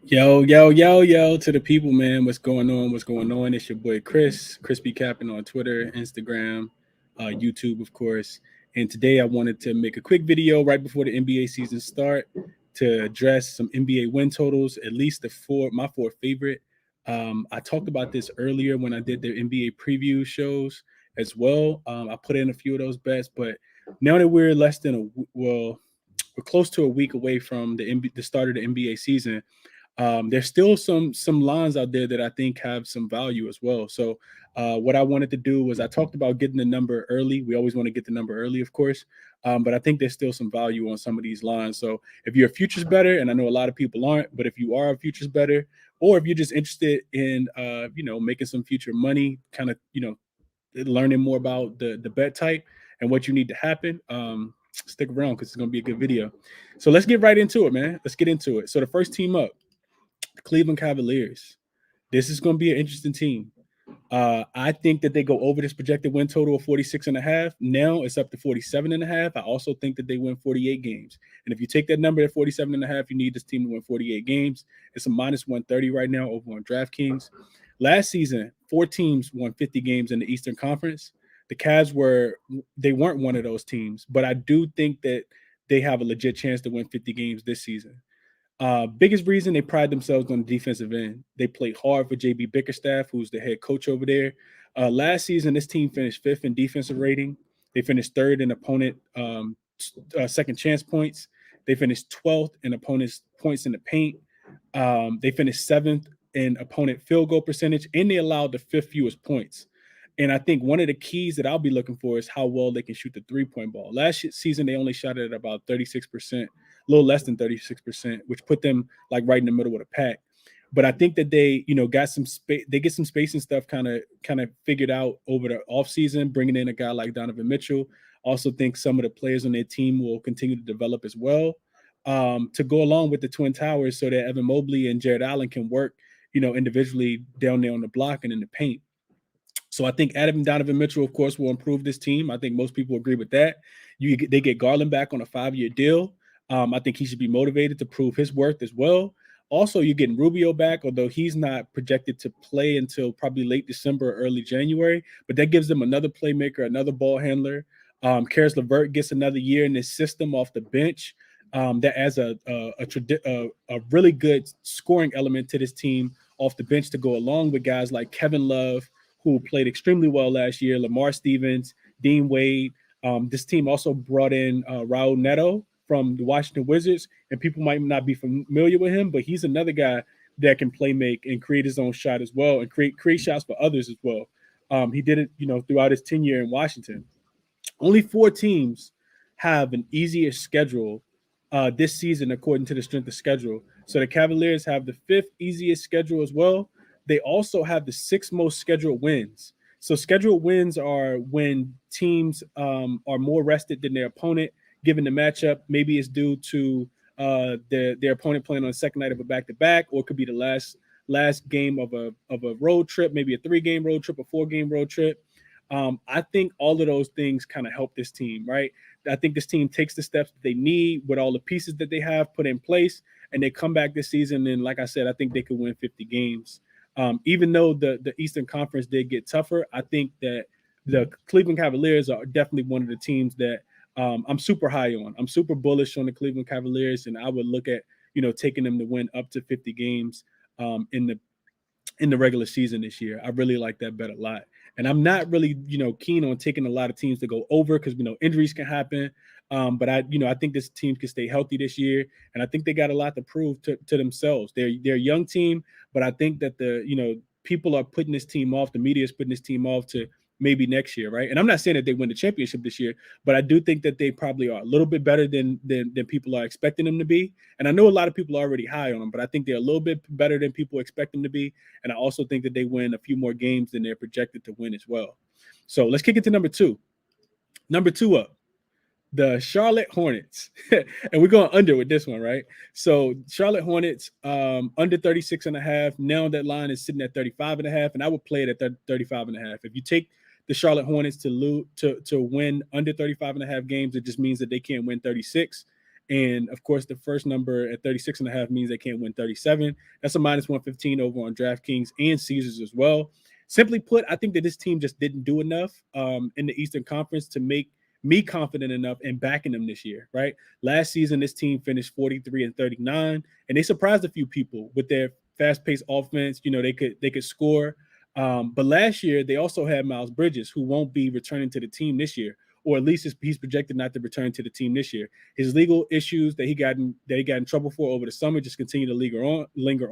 Yo, yo, yo, yo, to the people, man. What's going on? What's going on? It's your boy Chris, Crispy Capping on Twitter, Instagram, YouTube, of course. And today I wanted to make a quick video right before the NBA season start to address some NBA win totals, at least my four favorite. I talked about this earlier when I did the NBA preview shows as well. I put in a few of those bets, but now that we're less than we're close to a week away from the start of the NBA season. There's still some lines out there that I think have some value as well. So what I wanted to do was I talked about getting the number early. We always want to get the number early, of course, but I think there's still some value on some of these lines. So if you're a futures better, and I know a lot of people aren't, but if you are a futures better, or if you're just interested in making some future money, kind of learning more about the bet type and what you need to happen. Stick around because it's going to be a good video. So let's get right into it, man. Let's get into it. So the first team up, the Cleveland Cavaliers. This is going to be an interesting team. I think that they go over this projected win total of 46 and a half. Now it's up to 47 and a half. I also think that they win 48 games. And if you take that number at 47 and a half, you need this team to win 48 games. It's a minus 130 right now over on DraftKings. Last season, four teams won 50 games in the Eastern Conference. The Cavs weren't one of those teams, but I do think that they have a legit chance to win 50 games this season. Biggest reason they pride themselves on the defensive end. They play hard for JB Bickerstaff, who's the head coach over there. Last season, this team finished fifth in defensive rating. They finished third in opponent second chance points. They finished 12th in opponents' points in the paint. They finished seventh in opponent field goal percentage, and they allowed the fifth fewest points. And I think one of the keys that I'll be looking for is how well they can shoot the three-point ball. Last season, they only shot it at about 36%, a little less than 36%, which put them like right in the middle of the pack. But I think that they, got some space. They get some space and stuff kind of figured out over the offseason, bringing in a guy like Donovan Mitchell. Also think some of the players on their team will continue to develop as well, to go along with the Twin Towers so that Evan Mobley and Jared Allen can work, individually down there on the block and in the paint. So I think Adam Donovan Mitchell, of course, will improve this team. I think most people agree with that. They get Garland back on a 5-year deal. I think he should be motivated to prove his worth as well. Also, you're getting Rubio back, although he's not projected to play until probably late December or early January. But that gives them another playmaker, another ball handler. Karis LeVert gets another year in this system off the bench. That adds a really good scoring element to this team off the bench to go along with guys like Kevin Love, who played extremely well last year, Lamar Stevens, Dean Wade. This team also brought in Raul Neto from the Washington Wizards, and people might not be familiar with him, but he's another guy that can play make and create his own shot as well and create shots for others as well. He did it, throughout his tenure in Washington. Only four teams have an easier schedule this season, according to the strength of schedule. So the Cavaliers have the fifth easiest schedule as well. They also have the sixth most scheduled wins. So scheduled wins are when teams are more rested than their opponent, given the matchup. Maybe it's due to their opponent playing on the second night of a back-to-back, or it could be the last game of a road trip, maybe a 3-game road trip, a 4-game road trip. I think all of those things kind of help this team, right? I think this team takes the steps that they need with all the pieces that they have put in place, and they come back this season. And like I said, I think they could win 50 games. Even though the Eastern Conference did get tougher, I think that the Cleveland Cavaliers are definitely one of the teams that I'm super high on. I'm super bullish on the Cleveland Cavaliers, and I would look at taking them to win up to 50 games in the regular season this year. I really like that bet a lot. And I'm not really, keen on taking a lot of teams to go over because, injuries can happen. But I think this team can stay healthy this year. And I think they got a lot to prove to themselves. They're a young team, but I think that people are putting this team off. The media is putting this team off to maybe next year, right? And I'm not saying that they win the championship this year, but I do think that they probably are a little bit better than people are expecting them to be. And I know a lot of people are already high on them, but I think they're a little bit better than people expect them to be. And I also think that they win a few more games than they're projected to win as well. So let's kick it to number two. Number two up, the Charlotte Hornets. And we're going under with this one, right? So Charlotte Hornets, under 36 and a half. Now that line is sitting at 35 and a half, and I would play it at 35 and a half. If you take the Charlotte Hornets to win under 35 and a half games, it just means that they can't win 36. And of course, the first number at 36.5 means they can't win 37. That's a minus 115 over on DraftKings and Caesars as well. Simply put, I think that this team just didn't do enough in the Eastern Conference to make me confident enough in backing them this year, right? Last season, this team finished 43-39, and they surprised a few people with their fast-paced offense. They could score. But last year, they also had Miles Bridges, who won't be returning to the team this year, or at least he's projected not to return to the team this year. His legal issues that he got in trouble for over the summer just continue to linger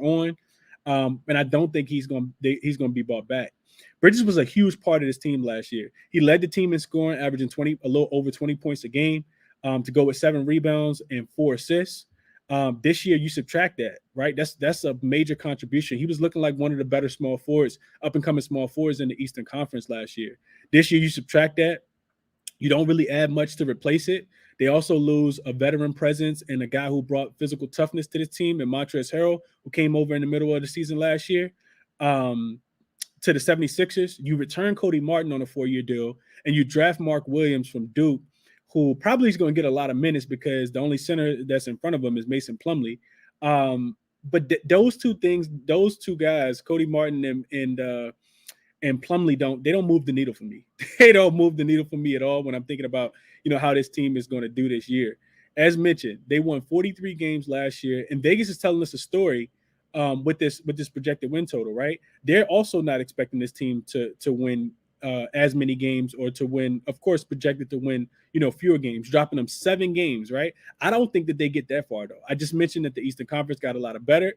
on. And I don't think he's going to be brought back. Bridges was a huge part of this team last year. He led the team in scoring, averaging a little over 20 points a game, to go with 7 rebounds and 4 assists. This year, you subtract that, right? That's a major contribution. He was looking like one of the better small forwards, up and coming small forwards in the Eastern Conference last year. This year, you subtract that. You don't really add much to replace it. They also lose a veteran presence and a guy who brought physical toughness to this team, and Montrezl Harrell, who came over in the middle of the season last year. To the 76ers, you return Cody Martin on a 4-year deal, and you draft Mark Williams from Duke, who probably is going to get a lot of minutes because the only center that's in front of him is Mason Plumlee. But those two guys, Cody Martin and Plumlee, don't move the needle for me. They don't move the needle for me at all when I'm thinking about how this team is going to do this year. As mentioned, they won 43 games last year, and Vegas is telling us a story with this projected win total, right? They're also not expecting this team to win as many games, or to win, of course, projected to win, fewer games, dropping them 7 games, right? I don't think that they get that far, though. I just mentioned that the Eastern Conference got a lot better.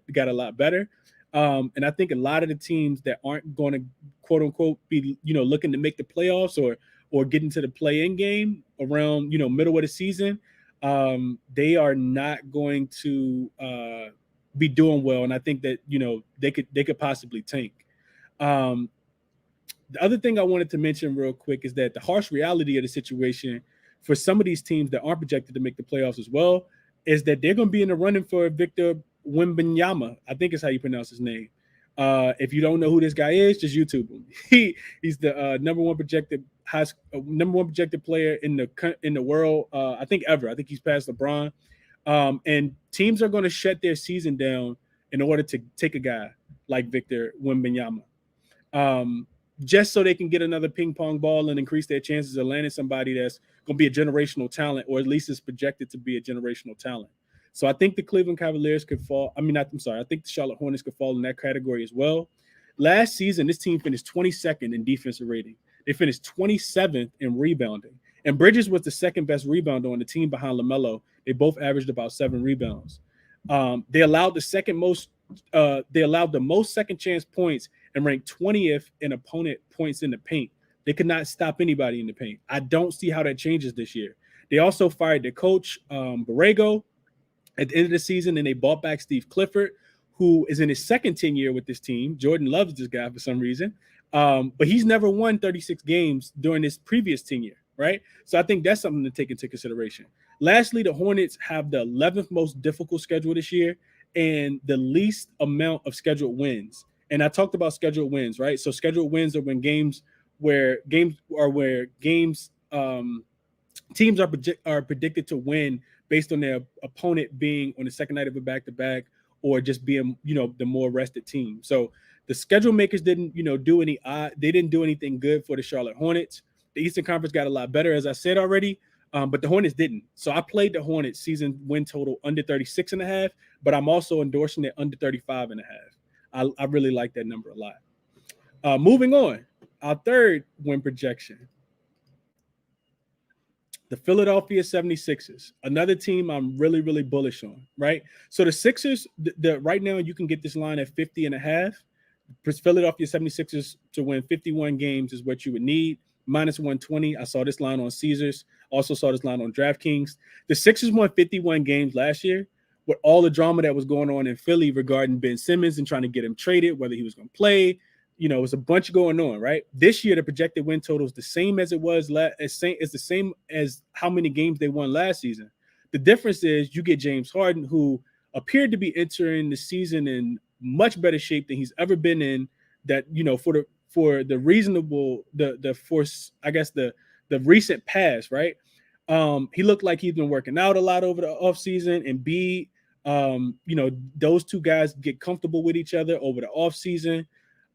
And I think a lot of the teams that aren't going to, quote unquote, be, looking to make the playoffs or get into the play-in game around, middle of the season, they are not going to be doing well. And I think that, they could possibly tank. The other thing I wanted to mention real quick is that the harsh reality of the situation for some of these teams that aren't projected to make the playoffs as well is that they're going to be in the running for Victor Wembanyama. I think is how you pronounce his name. If you don't know who this guy is, just YouTube him. He's the number one projected player in the world. I think ever. I think he's past LeBron. And teams are going to shut their season down in order to take a guy like Victor Wembanyama, just so they can get another ping pong ball and increase their chances of landing somebody that's going to be a generational talent, or at least is projected to be a generational talent. So I think the Cleveland Cavaliers could fall. I think the Charlotte Hornets could fall in that category as well. Last season, this team finished 22nd in defensive rating. They finished 27th in rebounding. And Bridges was the second best rebounder on the team behind LaMelo. They both averaged about 7 rebounds. They allowed the most second chance points and ranked 20th in opponent points in the paint. They could not stop anybody in the paint. I don't see how that changes this year. They also fired their coach, Borrego, at the end of the season, and they bought back Steve Clifford, who is in his second tenure with this team. Jordan loves this guy for some reason, but he's never won 36 games during his previous tenure, right? So I think that's something to take into consideration. Lastly, the Hornets have the 11th most difficult schedule this year and the least amount of scheduled wins. And I talked about scheduled wins, right? So scheduled wins are when teams are predicted to win based on their opponent being on the second night of a back-to-back, or just being, the more rested team. So the schedule makers didn't, do anything good for the Charlotte Hornets. The Eastern Conference got a lot better, as I said already, but the Hornets didn't. So I played the Hornets season win total under 36.5, but I'm also endorsing it under 35.5. I really like that number a lot. Moving on, our third win projection. The Philadelphia 76ers, another team I'm really, really bullish on, right? So the Sixers, right now you can get this line at 50.5. Philadelphia 76ers to win 51 games is what you would need. Minus 120. I saw this line on Caesars. Also saw this line on DraftKings. The Sixers won 51 games last year with all the drama that was going on in Philly regarding Ben Simmons and trying to get him traded, whether he was going to play. It was a bunch going on, right? This year, the projected win total is the same as it was it's the same as how many games they won last season. The difference is you get James Harden, who appeared to be entering the season in much better shape than he's ever been in. That for the recent past, right? He looked like he's been working out a lot over the offseason. And B, those two guys get comfortable with each other over the offseason.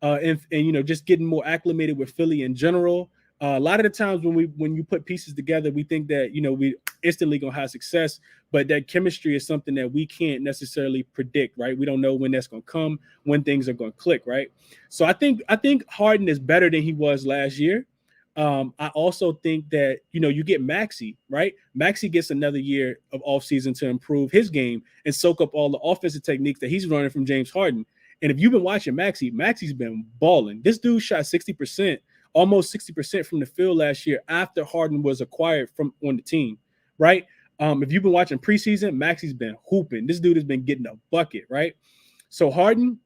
And just getting more acclimated with Philly in general. A lot of the times when you put pieces together, we think that we instantly gonna have success, but that chemistry is something that we can't necessarily predict, right? We don't know when that's gonna come, when things are gonna click, right? So I think Harden is better than he was last year. I also think that you get Maxey, right? Maxey gets another year of offseason to improve his game and soak up all the offensive techniques that he's learning from James Harden. And if you've been watching Maxey's been balling. This dude shot 60%, almost 60% from the field last year after Harden was acquired from on the team, right? If you've been watching preseason, Maxey's been hooping. This dude has been getting a bucket, right? So Harden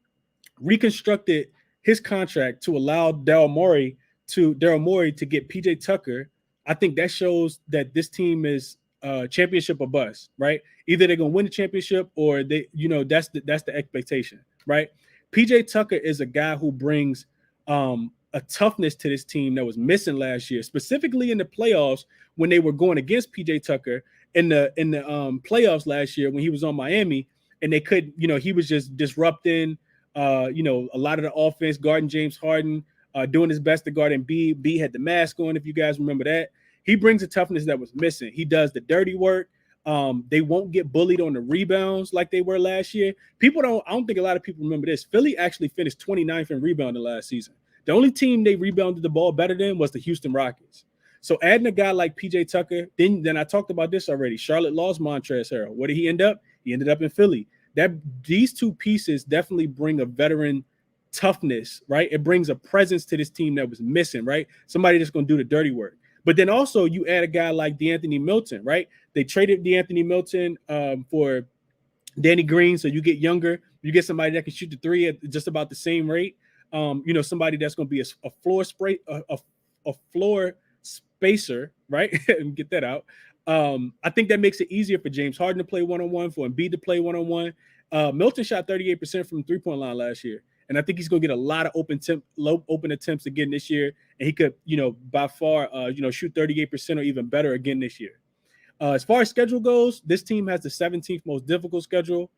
reconstructed his contract to allow Daryl Morey to get PJ Tucker. I think that shows that this team is championship or bust, right? Either they're gonna win the championship or that's the expectation, right? PJ Tucker is a guy who brings a toughness to this team that was missing last year, specifically in the playoffs when they were going against PJ Tucker in the playoffs last year when he was on Miami and they could, he was just disrupting, a lot of the offense, guarding James Harden, doing his best to guard Embiid. B had the mask on, if you guys remember that. He brings a toughness that was missing. He does the dirty work. They won't get bullied on the rebounds like they were last year. I don't think a lot of people remember this. Philly actually finished 29th in rebounding last season. The only team they rebounded the ball better than was the Houston Rockets. So adding a guy like PJ Tucker, then I talked about this already. Charlotte lost Montrezl Harrell. Where did he end up? He ended up in Philly. These two pieces definitely bring a veteran toughness, right? It brings a presence to this team that was missing, right? Somebody that's going to do the dirty work. But then also you add a guy like DeAnthony Milton, right? They traded DeAnthony Milton for Danny Green, so you get younger. You get somebody that can shoot the three at just about the same rate. Somebody that's going to be a floor spray, a floor spacer, right? And get that out. I think that makes it easier for James Harden to play one-on-one, for Embiid to play one-on-one. Milton shot 38% from the three-point line last year. And I think he's going to get a lot of open attempts again this year. And he could, by far, shoot 38% or even better again this year. As far as schedule goes, this team has the 17th most difficult schedule,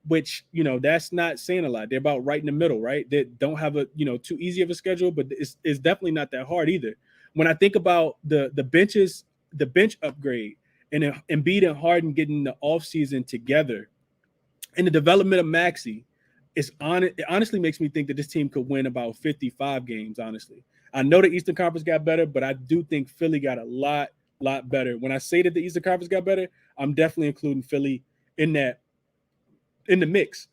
which, that's not saying a lot. They're about right in the middle, right? They don't have a, too easy of a schedule, but it's definitely not that hard either. When I think about the bench upgrade and Embiid and Harden getting the offseason together and the development of Maxey, it honestly makes me think that this team could win about 55 games, honestly. I know the Eastern Conference got better, but I do think Philly got a lot better. When I say that the Eastern Conference got better, I'm definitely including Philly in the mix.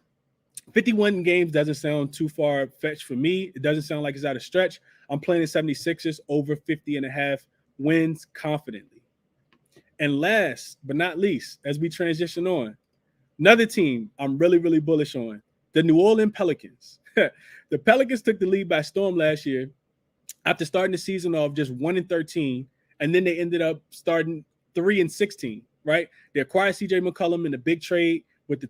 51 games doesn't sound too far-fetched for me. It doesn't sound like it's out of stretch. I'm playing the 76ers over 50.5 wins confidently. And last but not least, as we transition on, another team I'm really, really bullish on, the New Orleans Pelicans. The Pelicans took the lead by storm last year after starting the season off just 1-13, and then they ended up starting 3-16, right? They acquired C.J. McCollum in a big trade with the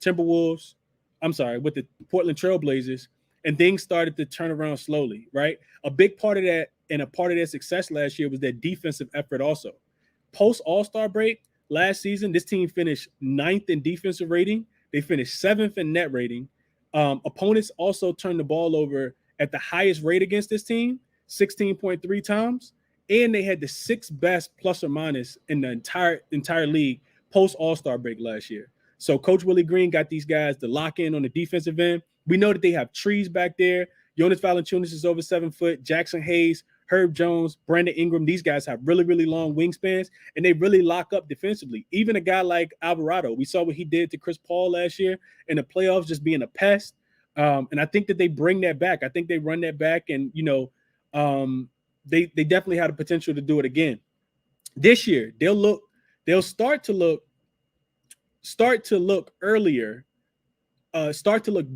with the Portland Trailblazers, and things started to turn around slowly, right? A big part of that and a part of their success last year was their defensive effort also. Post All-Star break last season, this team finished 9th in defensive rating. They finished 7th in net rating. Opponents also turned the ball over at the highest rate against this team, 16.3 times, and they had the 6th best plus or minus in the entire league post All-Star break last year. So Coach Willie Green got these guys to lock in on the defensive end. We know that they have trees back there. Jonas Valanciunas is over 7 foot. Jackson Hayes, Herb Jones, Brandon Ingram, these guys have really, really long wingspans, and they really lock up defensively. Even a guy like Alvarado, we saw what he did to Chris Paul last year in the playoffs, just being a pest. And I think that they bring that back. I think they run that back, and, they definitely had the potential to do it again. This year, they'll start to look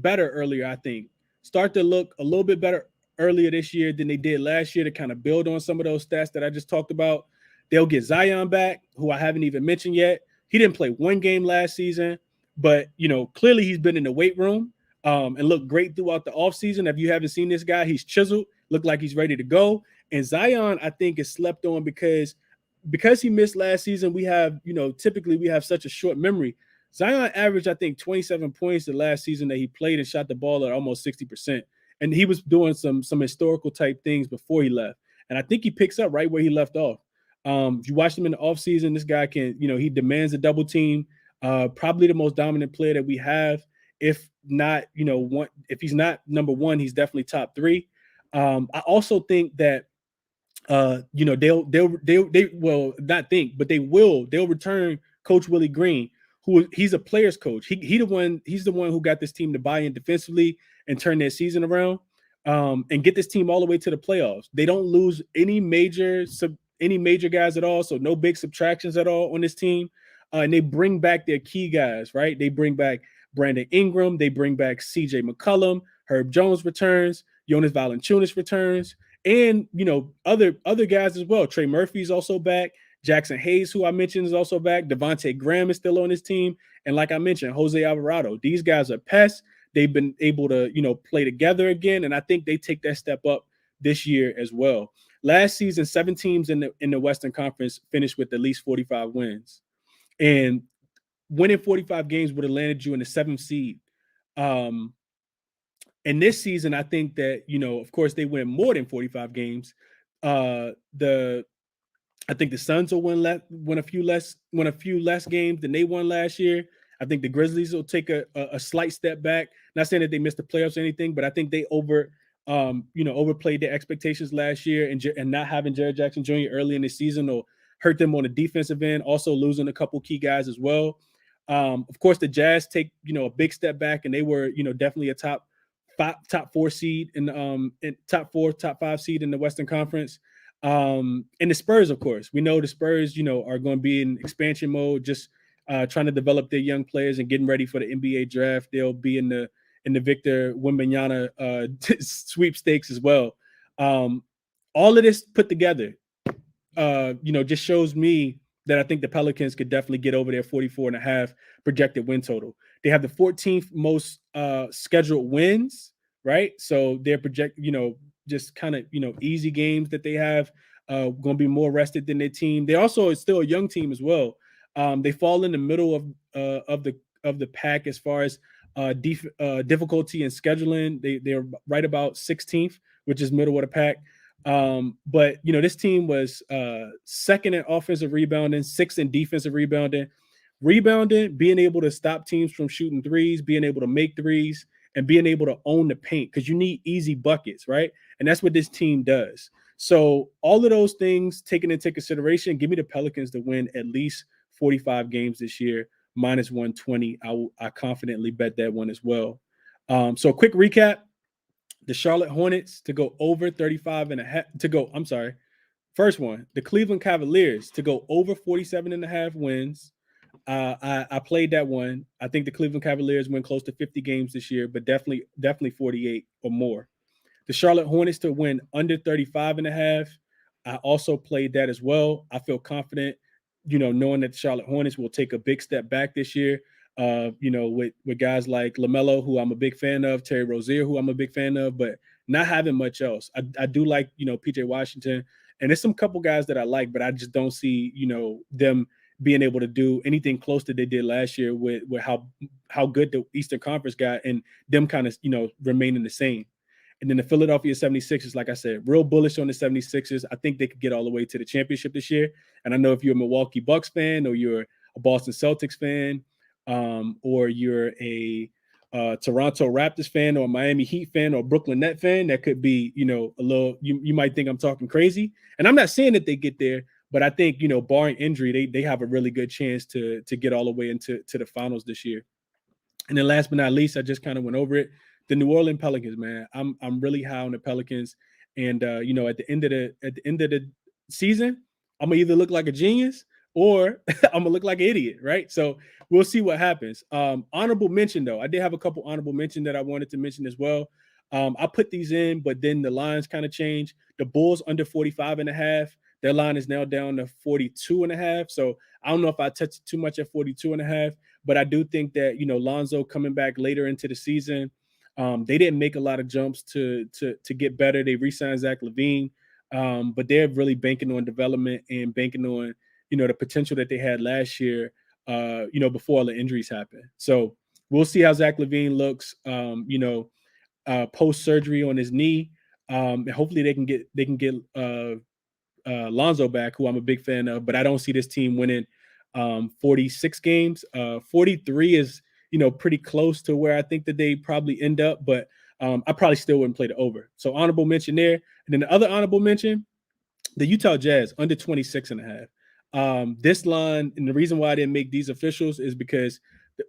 better earlier, I think. Start to look a little bit better earlier this year than they did last year to kind of build on some of those stats that I just talked about. They'll get Zion back, who I haven't even mentioned yet. He didn't play one game last season, but, clearly he's been in the weight room and looked great throughout the offseason. If you haven't seen this guy, he's chiseled, looked like he's ready to go. And Zion, I think, is slept on because because he missed last season, we have, typically we have such a short memory. Zion averaged, I think, 27 points the last season that he played and shot the ball at almost 60%. And he was doing some historical type things before he left. And I think he picks up right where he left off. If you watch him in the offseason, this guy can, he demands a double team. Probably the most dominant player that we have. If not, if he's not number one, he's definitely top three. I also think that they'll not think, but they'll return Coach Willie Green, he's a player's coach. He's the one who got this team to buy in defensively and turn their season around, and get this team all the way to the playoffs. They don't lose any major guys at all, so no big subtractions at all on this team. And they bring back their key guys, right? They bring back Brandon Ingram, they bring back CJ McCollum, Herb Jones returns, Jonas Valanciunas returns, and other guys as well. Trey Murphy's also back. Jackson Hayes, who I mentioned, is also back. Devontae Graham is still on his team. And like I mentioned, Jose Alvarado. These guys are pests. They've been able to, play together again. And I think they take that step up this year as well. Last season, 7 teams in the Western Conference finished with at least 45 wins. And winning 45 games would have landed you in the 7th seed. And this season, I think that, of course, they win more than 45 games. I think the Suns will win a few less games than they won last year. I think the Grizzlies will take a slight step back. Not saying that they missed the playoffs or anything, but I think they overplayed their expectations last year, and not having Jared Jackson Jr. early in the season will hurt them on the defensive end. Also losing a couple key guys as well. Of course, the Jazz take a big step back, and they were definitely a top 4 seed in top 5 seed in the Western Conference. And the Spurs, of course, we know the Spurs, are going to be in expansion mode, just trying to develop their young players and getting ready for the NBA draft. They'll be in the Victor Wembanyama sweepstakes as well. All of this put together, just shows me that I think the Pelicans could definitely get over their 44.5 projected win total. They have the 14th most scheduled wins, right? So they're just kind of, easy games that they have, going to be more rested than their team. They also is still a young team as well. They fall in the middle of the pack as far as difficulty in scheduling. They're right about 16th, which is middle of the pack. But this team was second in offensive rebounding, 6th in defensive rebounding, being able to stop teams from shooting threes, being able to make threes, and being able to own the paint, because you need easy buckets, right? And that's what this team does. So all of those things taken into consideration, give me the Pelicans to win at least 45 games this year, minus 120. I confidently bet that one as well. So a quick recap. The Charlotte Hornets to go over 35.5 First one, the Cleveland Cavaliers to go over 47.5 wins. I played that one. I think the Cleveland Cavaliers win close to 50 games this year, but definitely 48 or more. The Charlotte Hornets to win under 35.5. I also played that as well. I feel confident, knowing that the Charlotte Hornets will take a big step back this year. With guys like LaMelo, who I'm a big fan of, Terry Rozier, who I'm a big fan of, but not having much else. I do like, PJ Washington, and there's some couple guys that I like, but I just don't see, them being able to do anything close to they did last year with how good the Eastern Conference got, and them kind of, remaining the same. And then the Philadelphia 76ers, like I said, real bullish on the 76ers. I think they could get all the way to the championship this year. And I know if you're a Milwaukee Bucks fan, or you're a Boston Celtics fan, or you're a Toronto Raptors fan, or a Miami Heat fan, or a Brooklyn Net fan, that could be, a little, you might think I'm talking crazy. And I'm not saying that they get there, but I think, barring injury, they have a really good chance to get all the way into the finals this year. And then last but not least, I just kind of went over it. The New Orleans Pelicans, man. I'm really high on the Pelicans. And at the end of the season, I'm gonna either look like a genius or I'm gonna look like an idiot, right? So we'll see what happens. Honorable mention, though. I did have a couple honorable mention that I wanted to mention as well. I put these in, but then the lines kind of changed. The Bulls under 45.5. Their line is now down to 42.5. So I don't know if I touched too much at 42.5, but I do think that, Lonzo coming back later into the season, they didn't make a lot of jumps to get better. They re-signed Zach LaVine. But they're really banking on development and banking on, the potential that they had last year, before all the injuries happened. So we'll see how Zach LaVine looks, post surgery on his knee. And hopefully they can get Lonzo back, who I'm a big fan of, but I don't see this team winning 46 games. 43 is, pretty close to where I think that they probably end up, but I probably still wouldn't play the over. So honorable mention there. And then the other honorable mention, the Utah Jazz under 26.5. This line, and the reason why I didn't make these officials is because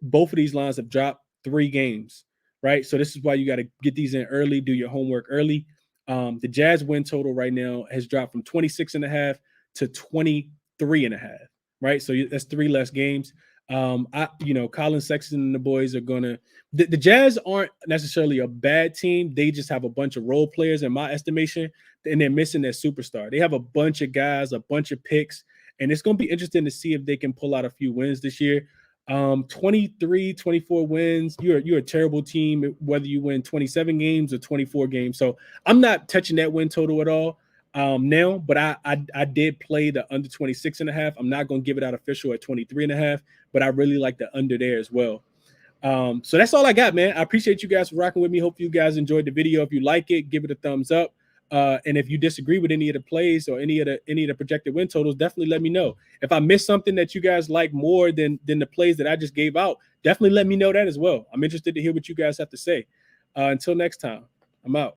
both of these lines have dropped 3 games, right? So this is why you got to get these in early, do your homework early. The Jazz win total right now has dropped from 26.5 to 23.5, right? So that's 3 less games. Colin Sexton and the boys are gonna. The Jazz aren't necessarily a bad team. They just have a bunch of role players, in my estimation, and they're missing their superstar. They have a bunch of guys, a bunch of picks, and it's gonna be interesting to see if they can pull out a few wins this year. 23, 24 wins. You're a terrible team, whether you win 27 games or 24 games. So I'm not touching that win total at all now, but I did play the under 26.5. I'm not going to give it out official at 23.5, but I really like the under there as well. So that's all I got, man. I appreciate you guys for rocking with me. Hope you guys enjoyed the video. If you like it, give it a thumbs up. And if you disagree with any of the plays or any of the projected win totals, definitely let me know. If I missed something that you guys like more than the plays that I just gave out, definitely let me know that as well. I'm interested to hear what you guys have to say. Until next time, I'm out.